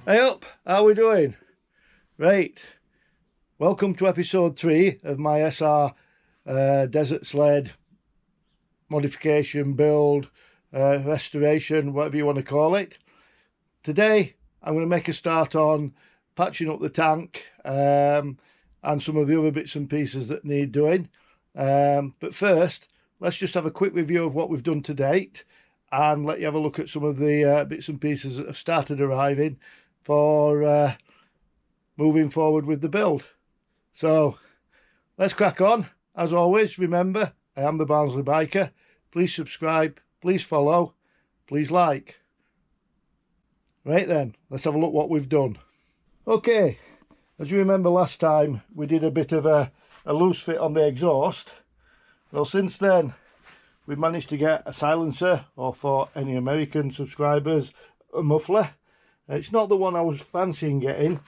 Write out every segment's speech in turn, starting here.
Hey up, how we doing? Right, welcome to episode 3 of my SR Desert Sled modification, build, restoration, whatever you want to call it. Today I'm going to make a start on patching up the tank and some of the other bits and pieces that need doing. But first, let's just have a quick review of what we've done to date and let you have a look at some of the bits and pieces that have started arriving for moving forward with the build. So let's crack on. As always, remember, I am the Barnsley Biker. Please subscribe, please follow, please like. Right then, let's have a look what we've done. Okay, as you remember last time we did a bit of a loose fit on the exhaust. Well, since then we've managed to get a silencer, or for any American subscribers, a muffler. It's not the one I was fancying getting,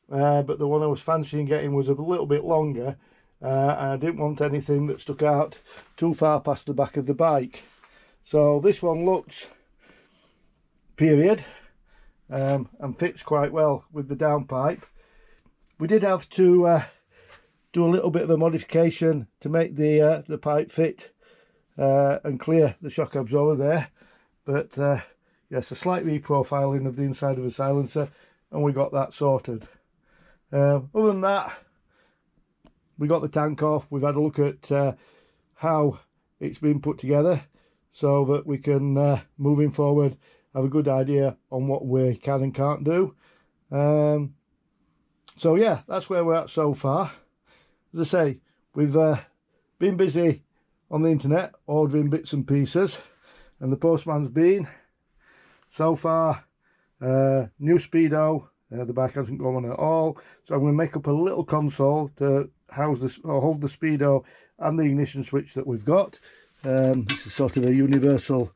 but the one I was fancying getting was a little bit longer, and I didn't want anything that stuck out too far past the back of the bike. So this one looks period and fits quite well with the downpipe. We did have to do a little bit of a modification to make the pipe fit and clear the shock absorber there, but yes, a slight reprofiling of the inside of the silencer, and we got that sorted. Other than that, we got the tank off. We've had a look at how it's been put together so that we can, moving forward, have a good idea on what we can and can't do. So yeah, that's where we're at so far. As I say, we've been busy on the internet ordering bits and pieces, and the postman's been, so far, new speedo. The bike hasn't gone on at all, so I'm going to make up a little console to house this, or hold the speedo and the ignition switch that we've got. This is sort of a universal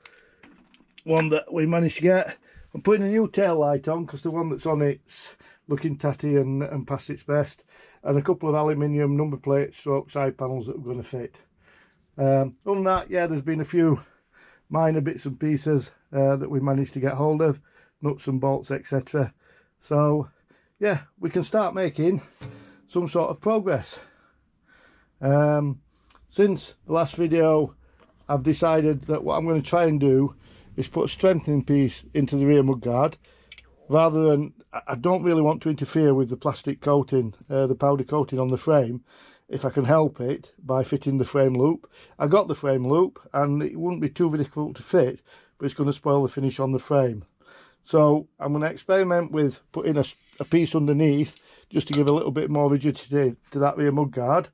one that we managed to get. I'm putting a new tail light on because the one that's on it's looking tatty and past its best, and a couple of aluminium number plate stroke side panels that are going to fit. Other than that, yeah, there's been a few minor bits and pieces that we managed to get hold of, nuts and bolts, etc. So yeah, we can start making some sort of progress. Since the last video, I've decided that what I'm going to try and do is put a strengthening piece into the rear mudguard, rather than, I don't really want to interfere with the plastic coating, the powder coating on the frame, if I can help it, by fitting the frame loop. I got the frame loop and it wouldn't be too difficult to fit, but it's going to spoil the finish on the frame. So I'm going to experiment with putting a piece underneath just to give a little bit more rigidity to that rear mudguard,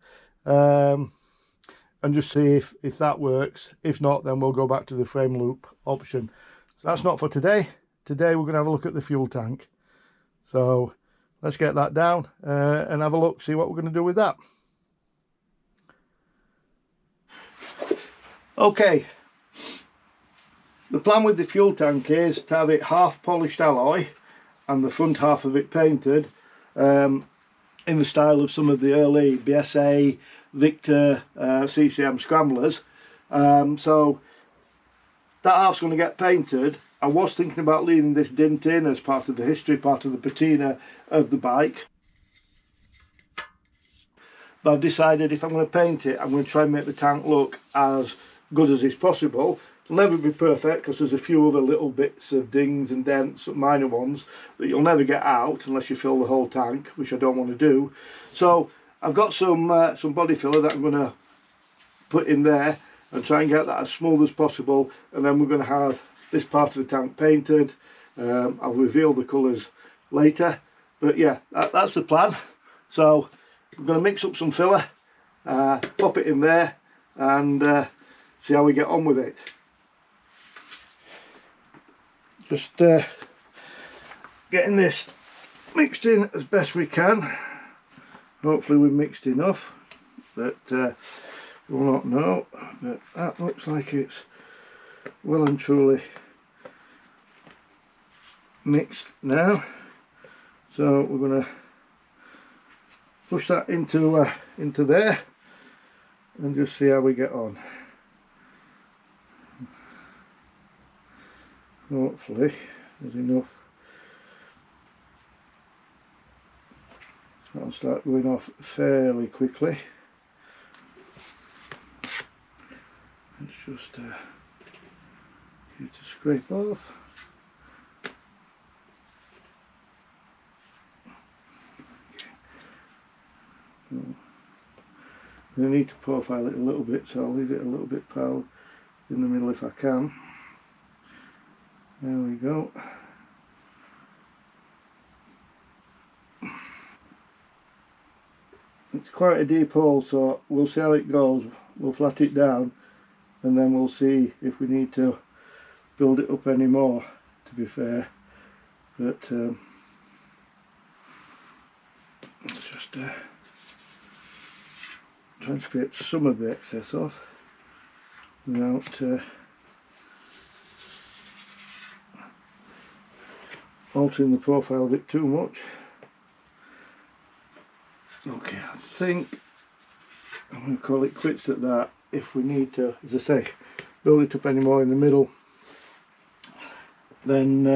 and just see if that works. If not, then we'll go back to the frame loop option. So that's not for today. Today we're going to have a look at the fuel tank. So let's get that down and have a look, see what we're going to do with that. Okay, the plan with the fuel tank is to have it half polished alloy and the front half of it painted in the style of some of the early BSA, Victor, CCM scramblers. So that half's going to get painted. I was thinking about leaving this dint in as part of the history, part of the patina of the bike, but I've decided if I'm going to paint it, I'm going to try and make the tank look as good as is possible. It'll never be perfect because there's a few other little bits of dings and dents, minor ones, that you'll never get out unless you fill the whole tank, which I don't want to do. So I've got some body filler that I'm going to put in there and try and get that as smooth as possible, and then we're going to have this part of the tank painted. I'll reveal the colours later, but yeah, that's the plan. So we're going to mix up some filler, pop it in there, and see how we get on with it. Just getting this mixed in as best we can. Hopefully we've mixed enough, but we'll not know. But that looks like it's well and truly mixed now. So we're going to push that into there and just see how we get on. Hopefully there's enough That'll start going off fairly quickly. Let's just get it to scrape off. I'm going to need to profile it a little bit, so I'll leave it a little bit piled in the middle if I can. There we go. It's quite a deep hole, so we'll see how it goes. We'll flat it down and then we'll see if we need to build it up any more, to be fair. But let's just try and scrape some of the excess off without altering the profile a bit too much. Okay, I think I'm going to call it quits at that. If we need to, as I say, build it up any more in the middle, then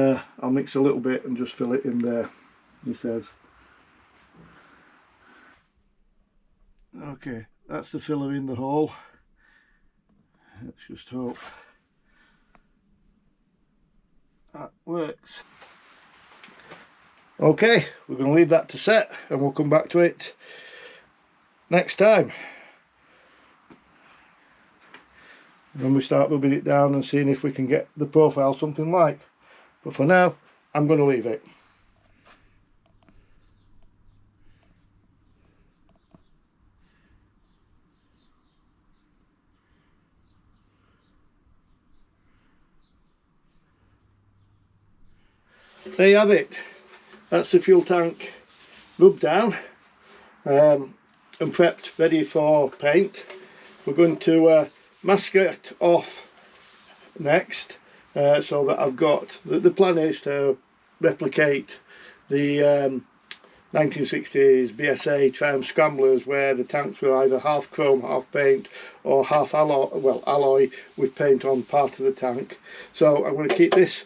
I'll mix a little bit and just fill it in there, he says. Okay, that's the filler in the hole. Let's just hope that works. Okay, we're going to leave that to set and we'll come back to it next time when we start rubbing it down and seeing if we can get the profile something like. But for now, I'm going to leave it. There you have it. That's the fuel tank rubbed down and prepped, ready for paint. We're going to mask it off next, so that I've got, the plan is to replicate the 1960s BSA Triumph Scramblers, where the tanks were either half chrome, half paint, or half alloy, well, alloy with paint on part of the tank. So I'm going to keep this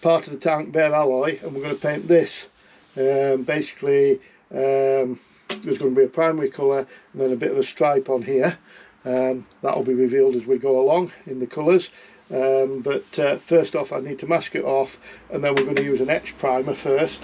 part of the tank bare alloy, and we're going to paint this. Basically, there's going to be a primary colour and then a bit of a stripe on here. That'll be revealed as we go along in the colours. But first off, I need to mask it off, and then we're going to use an etch primer first,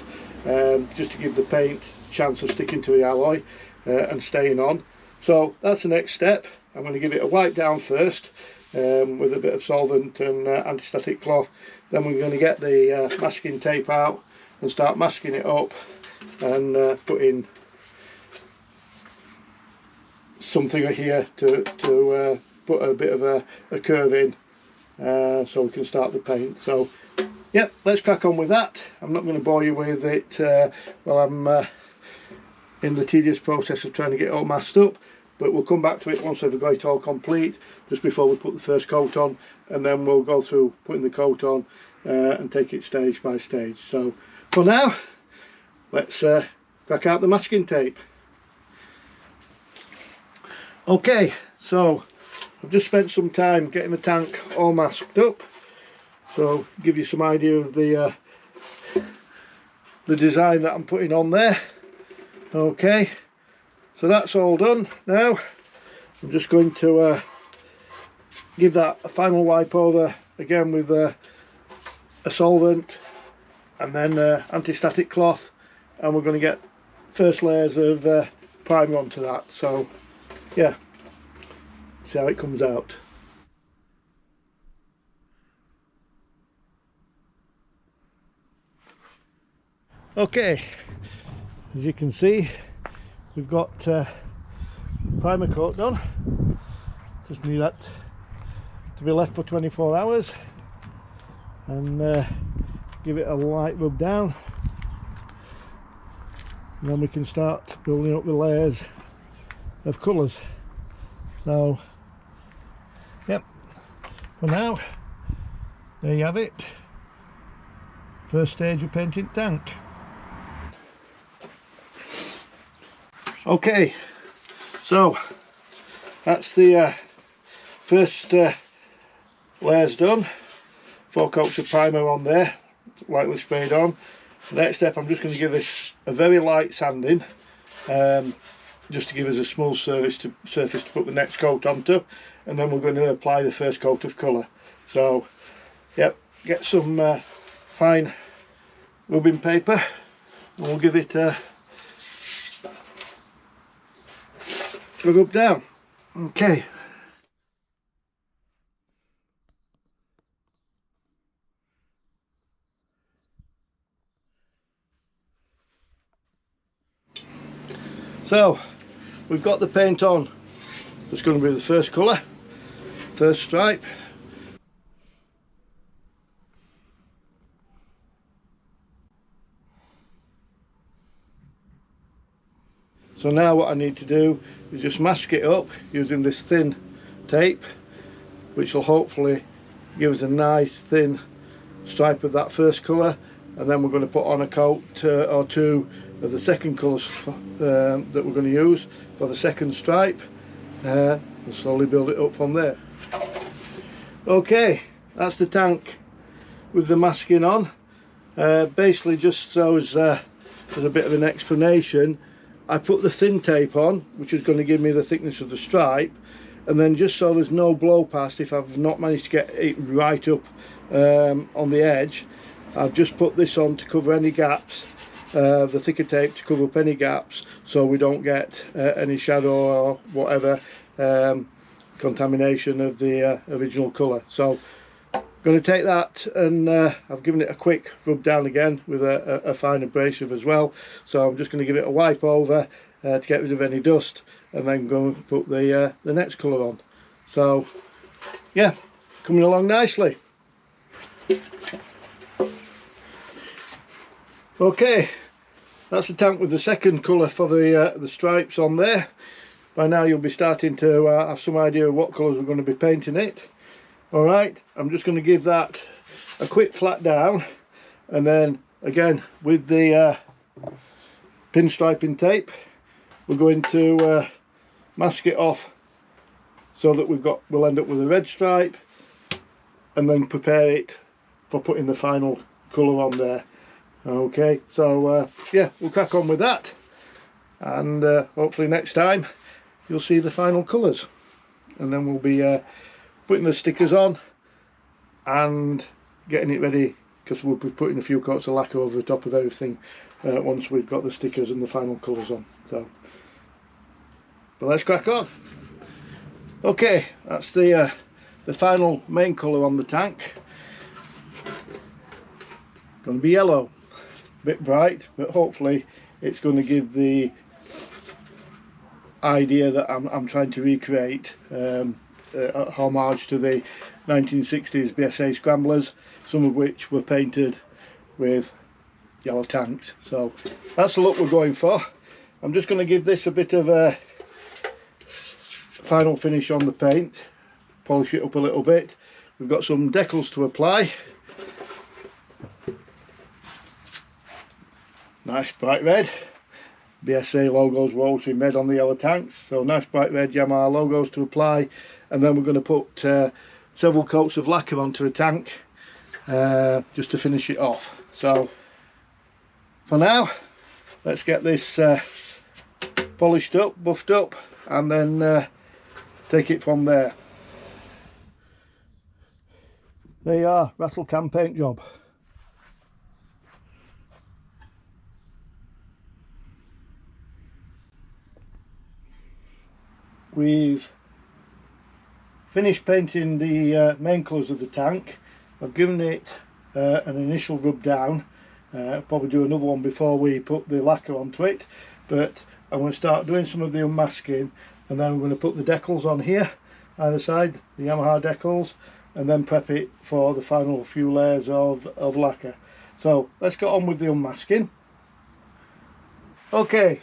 just to give the paint a chance of sticking to the alloy and staying on. So that's the next step. I'm going to give it a wipe down first with a bit of solvent and anti-static cloth. Then we're going to get the masking tape out and start masking it up and putting something here to put a bit of a curve in, so we can start the paint. So yep, let's crack on with that. I'm not going to bore you with it while I'm in the tedious process of trying to get it all masked up, but we'll come back to it once I've got it all complete, just before we put the first coat on, and then we'll go through putting the coat on and take it stage by stage. So for now, let's crack out the masking tape. Okay, so I've just spent some time getting the tank all masked up, so give you some idea of the design that I'm putting on there. Okay, so that's all done. Now I'm just going to give that a final wipe over again with a solvent and then anti-static cloth, and we're going to get first layers of primer onto that. So yeah, see how it comes out. Okay, as you can see, we've got primer coat done. Just need that to be left for 24 hours and give it a light rub down, and then we can start building up the layers of colours. So yep, for now, there you have it. First stage of painting tank. Okay, so that's the first layers done. 4 coats of primer on there, lightly sprayed on. The next step, I'm just going to give this a very light sanding, just to give us a smooth surface to put the next coat onto, and then we're going to apply the first coat of colour. So yep, get some fine rubbing paper and we'll give it a rub down. Okay. So we've got the paint on. It's going to be the first colour, first stripe. So now what I need to do is just mask it up using this thin tape, which will hopefully give us a nice thin stripe of that first colour, and then we're going to put on a coat or two of the second colours that we're going to use for the second stripe, and slowly build it up from there. Okay, that's the tank with the masking on. Basically, just so as a bit of an explanation, I put the thin tape on, which is going to give me the thickness of the stripe, and then just so there's no blow past if I've not managed to get it right up on the edge, I've just put this on to cover any gaps, the thicker tape to cover up any gaps, so we don't get any shadow or whatever contamination of the original colour. So I'm going to take that, and I've given it a quick rub down again with a fine abrasive as well. So I'm just going to give it a wipe over to get rid of any dust, and then go and put the next colour on. So yeah, coming along nicely. Okay, that's the tank with the second colour for the stripes on there. By now you'll be starting to have some idea of what colours we're going to be painting it. Alright, I'm just going to give that a quick flat down, and then again with the pinstriping tape we're going to mask it off so that we'll end up with a red stripe, and then prepare it for putting the final colour on there. Okay, so yeah, we'll crack on with that, and hopefully next time you'll see the final colours, and then we'll be putting the stickers on and getting it ready, because we'll be putting a few coats of lacquer over the top of everything once we've got the stickers and the final colours on. So, but let's crack on. Okay, that's the final main colour on the tank. Going to be yellow, a bit bright, but hopefully it's going to give the idea that I'm trying to recreate, a homage to the 1960s BSA scramblers, some of which were painted with yellow tanks. So that's the look we're going for. I'm just going to give this a bit of a final finish on the paint, polish it up a little bit. We've got some decals to apply. Nice bright red. BSA logos were also in red on the yellow tanks, so nice bright red Yamaha logos to apply, and then we're going to put several coats of lacquer onto the tank just to finish it off. So for now, let's get this polished up, buffed up, and then take it from there. There you are, rattle can paint job. We've finished painting the main colours of the tank. I've given it an initial rub down. I'll probably do another one before we put the lacquer onto it, but I'm going to start doing some of the unmasking, and then I'm going to put the decals on here either side, the Yamaha decals, and then prep it for the final few layers of lacquer. So let's get on with the unmasking. Okay,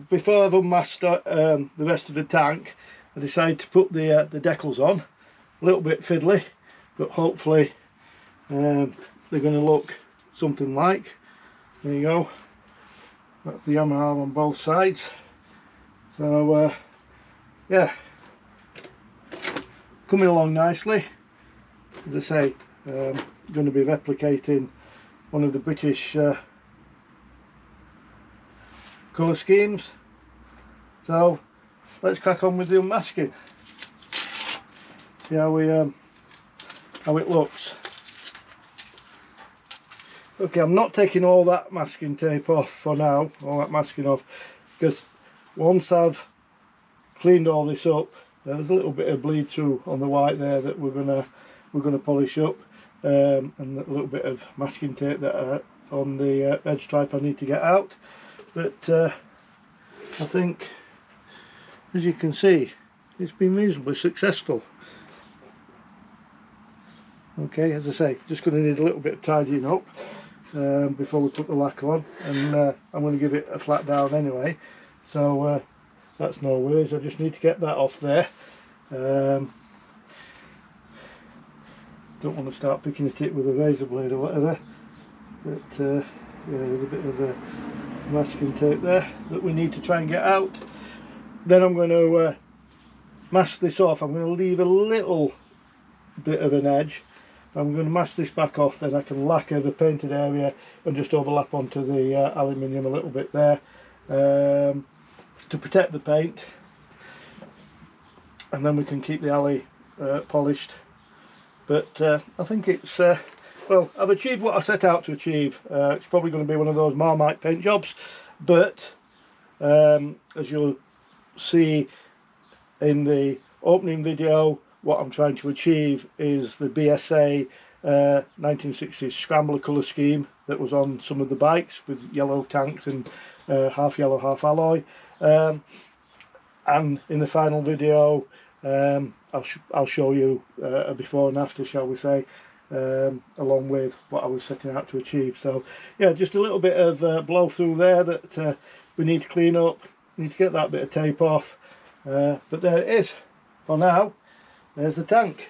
before I've unmasked the rest of the tank, I decided to put the decals on. A little bit fiddly, but hopefully they're going to look something like. There you go. That's the Yamaha on both sides. So yeah, coming along nicely. As I say, going to be replicating one of the British colour schemes, So let's crack on with the unmasking. See how it looks. Okay, I'm not taking all that masking tape off for now, all that masking off, because once I've cleaned all this up, there's a little bit of bleed through on the white there that we're gonna polish up, and a little bit of masking tape that on the edge stripe I need to get out. But I think, as you can see, it's been reasonably successful. Okay, as I say, just going to need a little bit of tidying up before we put the lacquer on, and I'm going to give it a flat down anyway, so that's no worries. I just need to get that off there. Don't want to start picking at it with a razor blade or whatever, but yeah, there's a bit of masking tape there that we need to try and get out. Then I'm going to mask this off. I'm going to leave a little bit of an edge. I'm going to mask this back off, then I can lacquer the painted area and just overlap onto the aluminium a little bit there to protect the paint, and then we can keep the alley polished. But I think it's well, I've achieved what I set out to achieve. It's probably going to be one of those Marmite paint jobs, but as you'll see in the opening video, what I'm trying to achieve is the BSA 1960s scrambler colour scheme that was on some of the bikes with yellow tanks and half yellow half alloy, and in the final video I'll show you a before and after, shall we say, along with what I was setting out to achieve. So yeah, just a little bit of blow through there that we need to clean up. Need to get that bit of tape off, but there it is for now. There's the tank.